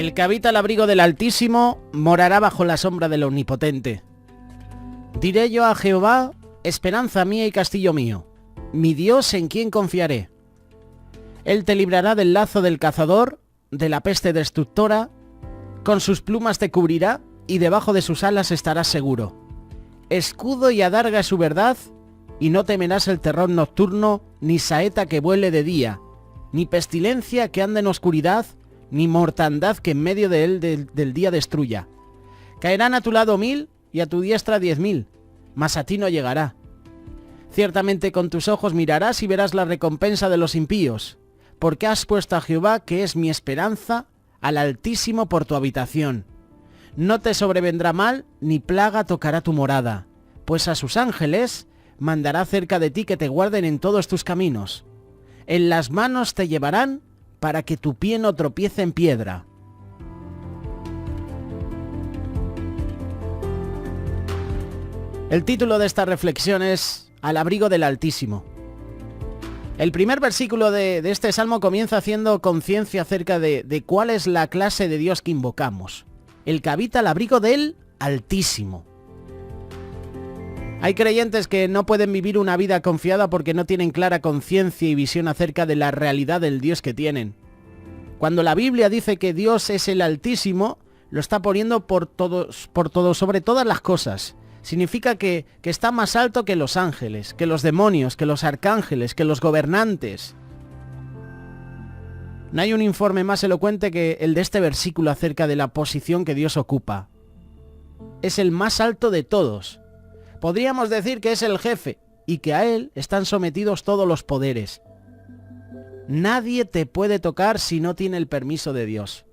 El que habita al abrigo del Altísimo morará bajo la sombra del Omnipotente. Diré yo a Jehová, esperanza mía y castillo mío, mi Dios en quien confiaré. Él te librará del lazo del cazador, de la peste destructora, con sus plumas te cubrirá y debajo de sus alas estarás seguro. Escudo y adarga es su verdad, y no temerás el terror nocturno, ni saeta que vuele de día, ni pestilencia que anda en oscuridad, ni mortandad que en medio de él del día destruya. Caerán a tu lado 1000 y a tu diestra 10.000, mas a ti no llegará. Ciertamente con tus ojos mirarás y verás la recompensa de los impíos, porque has puesto a Jehová, que es mi esperanza, al Altísimo por tu habitación. No te sobrevendrá mal, ni plaga tocará tu morada, pues a sus ángeles mandará cerca de ti que te guarden en todos tus caminos. En las manos te llevarán para que tu pie no tropiece en piedra. El título de esta reflexión es Al abrigo del Altísimo. El primer versículo de este salmo comienza haciendo conciencia acerca de cuál es la clase de Dios que invocamos. El que habita al abrigo del Altísimo. Hay creyentes que no pueden vivir una vida confiada porque no tienen clara conciencia y visión acerca de la realidad del Dios que tienen. Cuando la Biblia dice que Dios es el Altísimo, lo está poniendo por todo, sobre todas las cosas. Significa que está más alto que los ángeles, que los demonios, que los arcángeles, que los gobernantes. No hay un informe más elocuente que el de este versículo acerca de la posición que Dios ocupa. Es el más alto de todos. Podríamos decir que es el jefe y que a él están sometidos todos los poderes. Nadie te puede tocar si no tiene el permiso de Dios.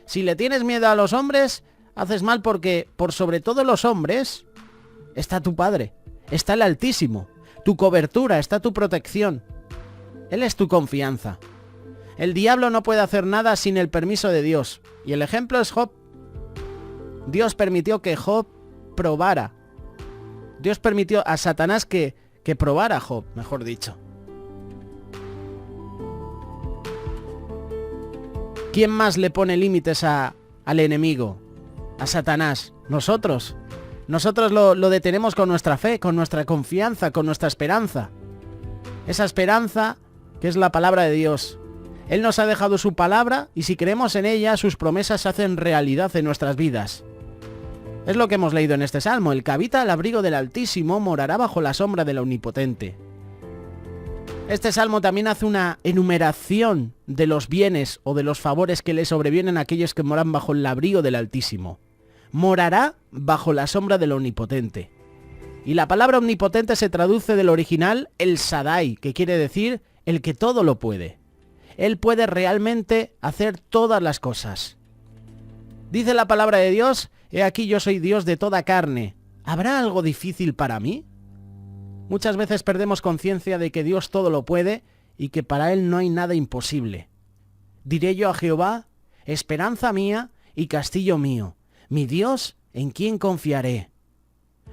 Si le tienes miedo a los hombres, haces mal porque por sobre todos los hombres está tu Padre, está el Altísimo, tu cobertura, está tu protección. Él es tu confianza. El diablo no puede hacer nada sin el permiso de Dios. Y el ejemplo es Job. Dios permitió que Job probara. Dios permitió a Satanás que probara a Job, mejor dicho. ¿Quién más le pone límites al enemigo? A Satanás. Nosotros. Nosotros lo detenemos con nuestra fe, con nuestra confianza, con nuestra esperanza. Esa esperanza que es la palabra de Dios. Él nos ha dejado su palabra y si creemos en ella, sus promesas se hacen realidad en nuestras vidas. Es lo que hemos leído en este salmo. El que habita al abrigo del Altísimo morará bajo la sombra del Omnipotente. Este salmo también hace una enumeración de los bienes o de los favores que le sobrevienen a aquellos que moran bajo el abrigo del Altísimo. Morará bajo la sombra del Omnipotente. Y la palabra omnipotente se traduce del original el Shaddai, que quiere decir el que todo lo puede. Él puede realmente hacer todas las cosas. Dice la palabra de Dios, he aquí yo soy Dios de toda carne. ¿Habrá algo difícil para mí? Muchas veces perdemos conciencia de que Dios todo lo puede y que para Él no hay nada imposible. Diré yo a Jehová, esperanza mía y castillo mío, mi Dios en quien confiaré.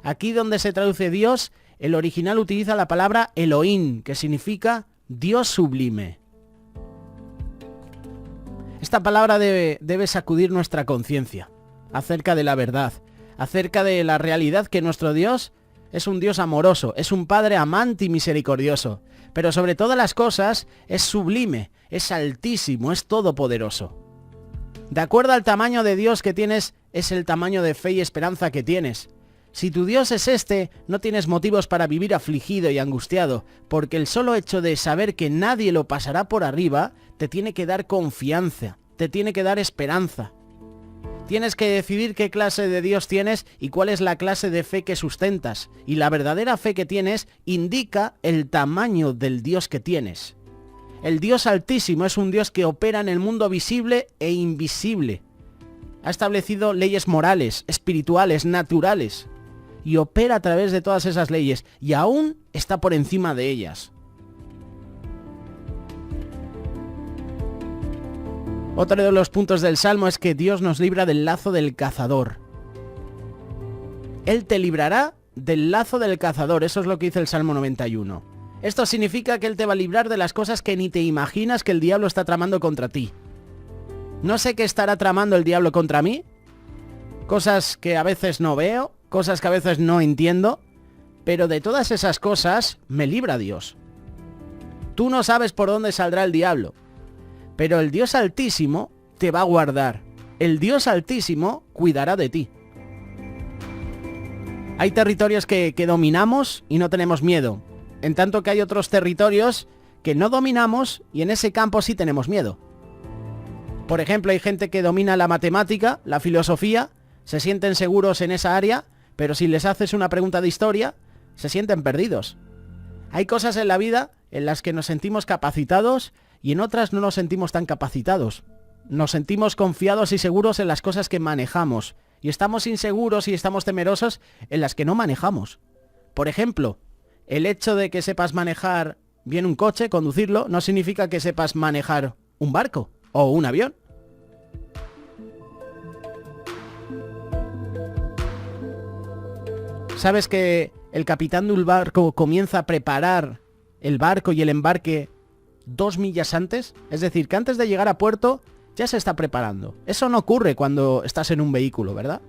Aquí donde se traduce Dios, el original utiliza la palabra Elohim, que significa Dios sublime. Esta palabra debe sacudir nuestra conciencia acerca de la verdad, acerca de la realidad que nuestro Dios es un Dios amoroso, es un Padre amante y misericordioso, pero sobre todas las cosas es sublime, es altísimo, es todopoderoso. De acuerdo al tamaño de Dios que tienes, es el tamaño de fe y esperanza que tienes. Si tu Dios es este, no tienes motivos para vivir afligido y angustiado, porque el solo hecho de saber que nadie lo pasará por arriba, te tiene que dar confianza, te tiene que dar esperanza. Tienes que decidir qué clase de Dios tienes y cuál es la clase de fe que sustentas. Y la verdadera fe que tienes indica el tamaño del Dios que tienes. El Dios Altísimo es un Dios que opera en el mundo visible e invisible. Ha establecido leyes morales, espirituales, naturales. Y opera a través de todas esas leyes. Y aún está por encima de ellas. Otro de los puntos del Salmo es que Dios nos libra del lazo del cazador. Él te librará del lazo del cazador. Eso es lo que dice el Salmo 91. Esto significa que Él te va a librar de las cosas que ni te imaginas que el diablo está tramando contra ti. No sé qué estará tramando el diablo contra mí. Cosas que a veces no veo, cosas que a veces no entiendo, pero de todas esas cosas me libra Dios. Tú no sabes por dónde saldrá el diablo, pero el Dios Altísimo te va a guardar. El Dios Altísimo cuidará de ti. Hay territorios que dominamos y no tenemos miedo, en tanto que hay otros territorios que no dominamos y en ese campo sí tenemos miedo. Por ejemplo, hay gente que domina la matemática, la filosofía, se sienten seguros en esa área, pero si les haces una pregunta de historia, se sienten perdidos. Hay cosas en la vida en las que nos sentimos capacitados y en otras no nos sentimos tan capacitados. Nos sentimos confiados y seguros en las cosas que manejamos y estamos inseguros y estamos temerosos en las que no manejamos. Por ejemplo, el hecho de que sepas manejar bien un coche, conducirlo, no significa que sepas manejar un barco o un avión. ¿Sabes que el capitán de un barco comienza a preparar el barco y el embarque 2 millas antes? Es decir, que antes de llegar a puerto ya se está preparando. Eso no ocurre cuando estás en un vehículo, ¿verdad?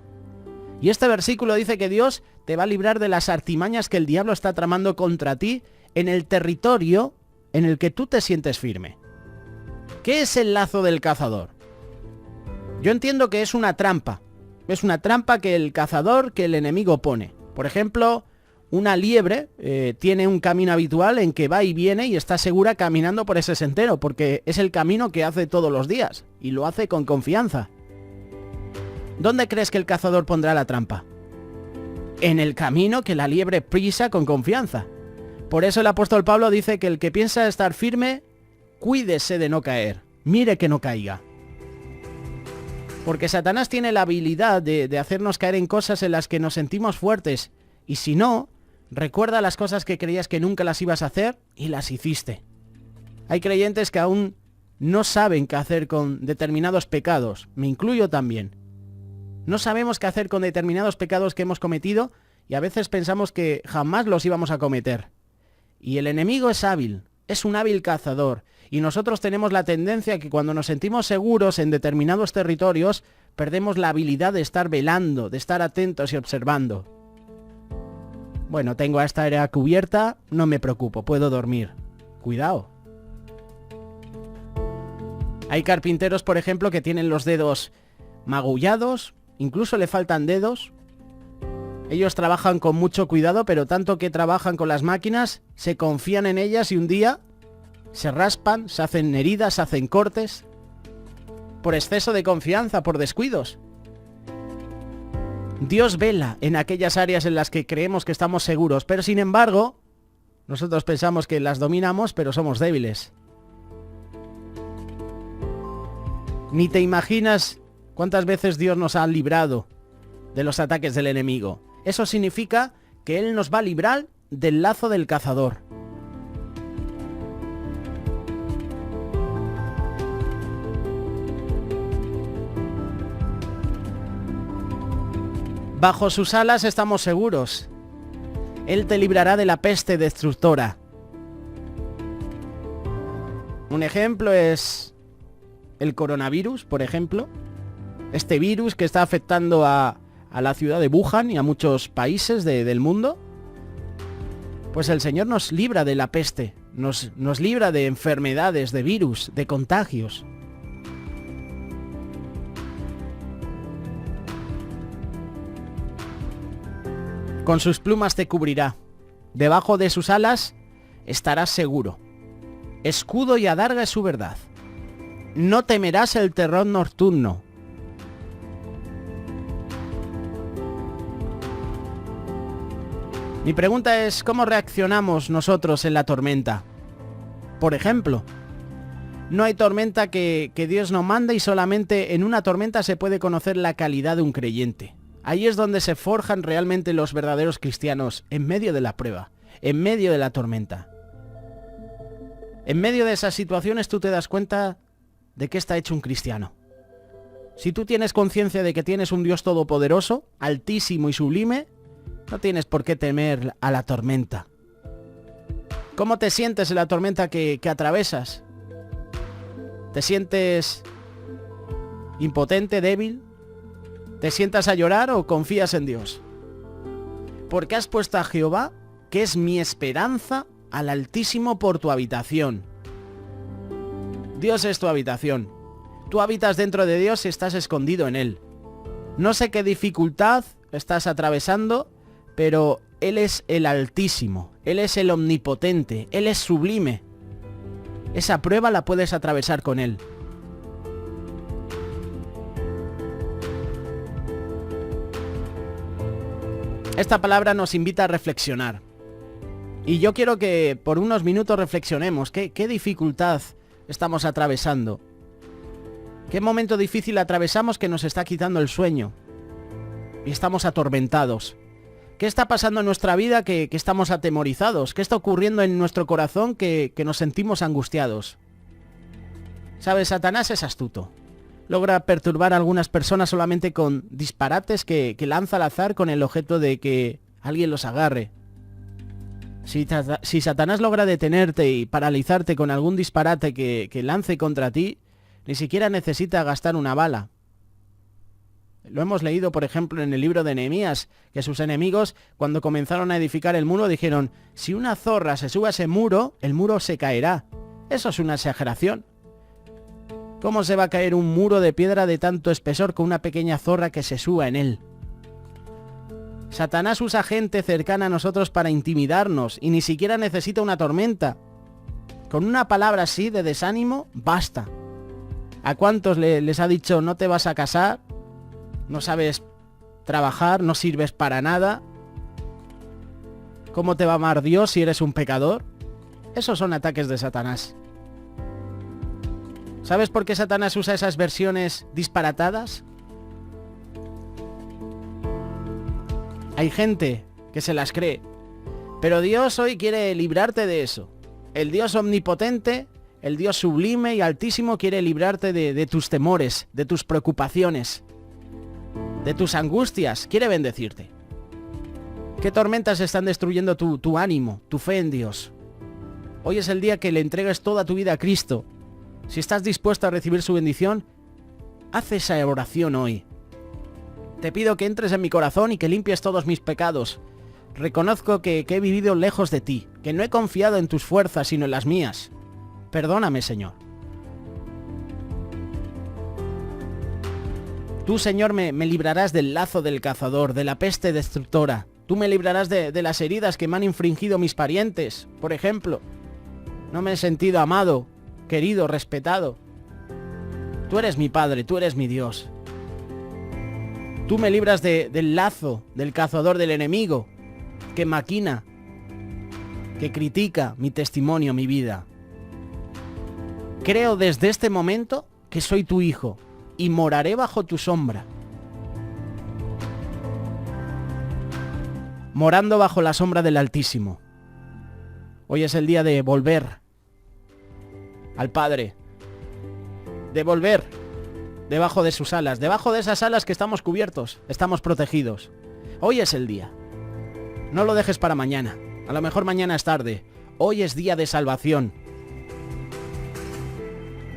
Y este versículo dice que Dios te va a librar de las artimañas que el diablo está tramando contra ti en el territorio en el que tú te sientes firme. ¿Qué es el lazo del cazador? Yo entiendo que es una trampa. Es una trampa que el cazador, que el enemigo pone. Por ejemplo, una liebre tiene un camino habitual en que va y viene y está segura caminando por ese sendero, porque es el camino que hace todos los días, y lo hace con confianza. ¿Dónde crees que el cazador pondrá la trampa? En el camino que la liebre pisa con confianza. Por eso el apóstol Pablo dice que el que piensa estar firme, cuídese de no caer, mire que no caiga. Porque Satanás tiene la habilidad de hacernos caer en cosas en las que nos sentimos fuertes. Y si no, recuerda las cosas que creías que nunca las ibas a hacer y las hiciste. Hay creyentes que aún no saben qué hacer con determinados pecados. Me incluyo también. No sabemos qué hacer con determinados pecados que hemos cometido y a veces pensamos que jamás los íbamos a cometer. Y el enemigo es hábil, es un hábil cazador. Y nosotros tenemos la tendencia que cuando nos sentimos seguros en determinados territorios, perdemos la habilidad de estar velando, de estar atentos y observando. Bueno, tengo a esta área cubierta, no me preocupo, puedo dormir. Cuidado. Hay carpinteros, por ejemplo, que tienen los dedos magullados, incluso le faltan dedos. Ellos trabajan con mucho cuidado, pero tanto que trabajan con las máquinas, se confían en ellas y un día se raspan, se hacen heridas, se hacen cortes, por exceso de confianza, por descuidos. Dios vela en aquellas áreas en las que creemos que estamos seguros, pero sin embargo, nosotros pensamos que las dominamos, pero somos débiles. Ni te imaginas cuántas veces Dios nos ha librado de los ataques del enemigo. Eso significa que Él nos va a librar del lazo del cazador. Bajo sus alas estamos seguros. Él te librará de la peste destructora. Un ejemplo es el coronavirus, por ejemplo. Este virus que está afectando a la ciudad de Wuhan y a muchos países del mundo. Pues el Señor nos libra de la peste, nos libra de enfermedades, de virus, de contagios. Con sus plumas te cubrirá. Debajo de sus alas estarás seguro. Escudo y adarga es su verdad. No temerás el terror nocturno. Mi pregunta es, ¿cómo reaccionamos nosotros en la tormenta? Por ejemplo, no hay tormenta que Dios no mande y solamente en una tormenta se puede conocer la calidad de un creyente. Ahí es donde se forjan realmente los verdaderos cristianos, en medio de la prueba, en medio de la tormenta. En medio de esas situaciones tú te das cuenta de qué está hecho un cristiano. Si tú tienes conciencia de que tienes un Dios todopoderoso, altísimo y sublime, no tienes por qué temer a la tormenta. ¿Cómo te sientes en la tormenta que atravesas? ¿Te sientes impotente, débil? ¿Te sientas a llorar o confías en Dios? Porque has puesto a Jehová, que es mi esperanza, al Altísimo por tu habitación. Dios es tu habitación. Tú habitas dentro de Dios y estás escondido en Él. No sé qué dificultad estás atravesando, pero Él es el Altísimo, Él es el Omnipotente, Él es sublime. Esa prueba la puedes atravesar con Él. Esta palabra nos invita a reflexionar. Y yo quiero que por unos minutos reflexionemos. ¿Qué dificultad estamos atravesando? ¿Qué momento difícil atravesamos que nos está quitando el sueño? Y estamos atormentados. ¿Qué está pasando en nuestra vida que estamos atemorizados? ¿Qué está ocurriendo en nuestro corazón que nos sentimos angustiados? ¿Sabes? Satanás es astuto. Logra perturbar a algunas personas solamente con disparates que lanza al azar con el objeto de que alguien los agarre. Si Satanás logra detenerte y paralizarte con algún disparate que lance contra ti, ni siquiera necesita gastar una bala. Lo hemos leído, por ejemplo, en el libro de Nehemías, que sus enemigos, cuando comenzaron a edificar el muro, dijeron: si una zorra se sube a ese muro, el muro se caerá. Eso es una exageración. ¿Cómo se va a caer un muro de piedra de tanto espesor con una pequeña zorra que se suba en él? Satanás usa gente cercana a nosotros para intimidarnos y ni siquiera necesita una tormenta. Con una palabra así de desánimo, basta. ¿A cuántos les ha dicho: no te vas a casar? No sabes trabajar, no sirves para nada. ¿Cómo te va a amar Dios si eres un pecador? Esos son ataques de Satanás. ¿Sabes por qué Satanás usa esas versiones disparatadas? Hay gente que se las cree, pero Dios hoy quiere librarte de eso. El Dios omnipotente, el Dios sublime y altísimo quiere librarte de tus temores, de tus preocupaciones, de tus angustias. Quiere bendecirte. ¿Qué tormentas están destruyendo tu ánimo, tu fe en Dios? Hoy es el día que le entregues toda tu vida a Cristo. Si estás dispuesto a recibir su bendición, haz esa oración hoy. Te pido que entres en mi corazón y que limpies todos mis pecados. Reconozco que he vivido lejos de ti, que no he confiado en tus fuerzas sino en las mías. Perdóname, Señor. Tú, Señor, me librarás del lazo del cazador, de la peste destructora. Tú me librarás de las heridas que me han infringido mis parientes, por ejemplo. No me he sentido amado, querido, respetado. Tú eres mi Padre, tú eres mi Dios. Tú me libras del lazo, del cazador del enemigo, que maquina, que critica mi testimonio, mi vida. Creo desde este momento que soy tu hijo y moraré bajo tu sombra. Morando bajo la sombra del Altísimo. Hoy es el día de volver al Padre, de volver debajo de sus alas, debajo de esas alas que estamos cubiertos, estamos protegidos. Hoy es el día. No lo dejes para mañana. A lo mejor mañana es tarde. Hoy es día de salvación.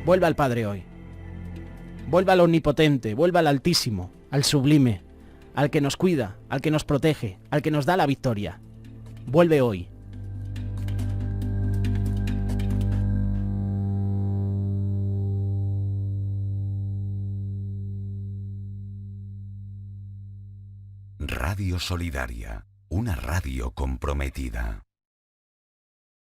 Vuelve al Padre hoy. Vuelve al Omnipotente, vuelve al Altísimo, al Sublime, al que nos cuida, al que nos protege, al que nos da la victoria. Vuelve hoy. Radio Solidaria, una radio comprometida.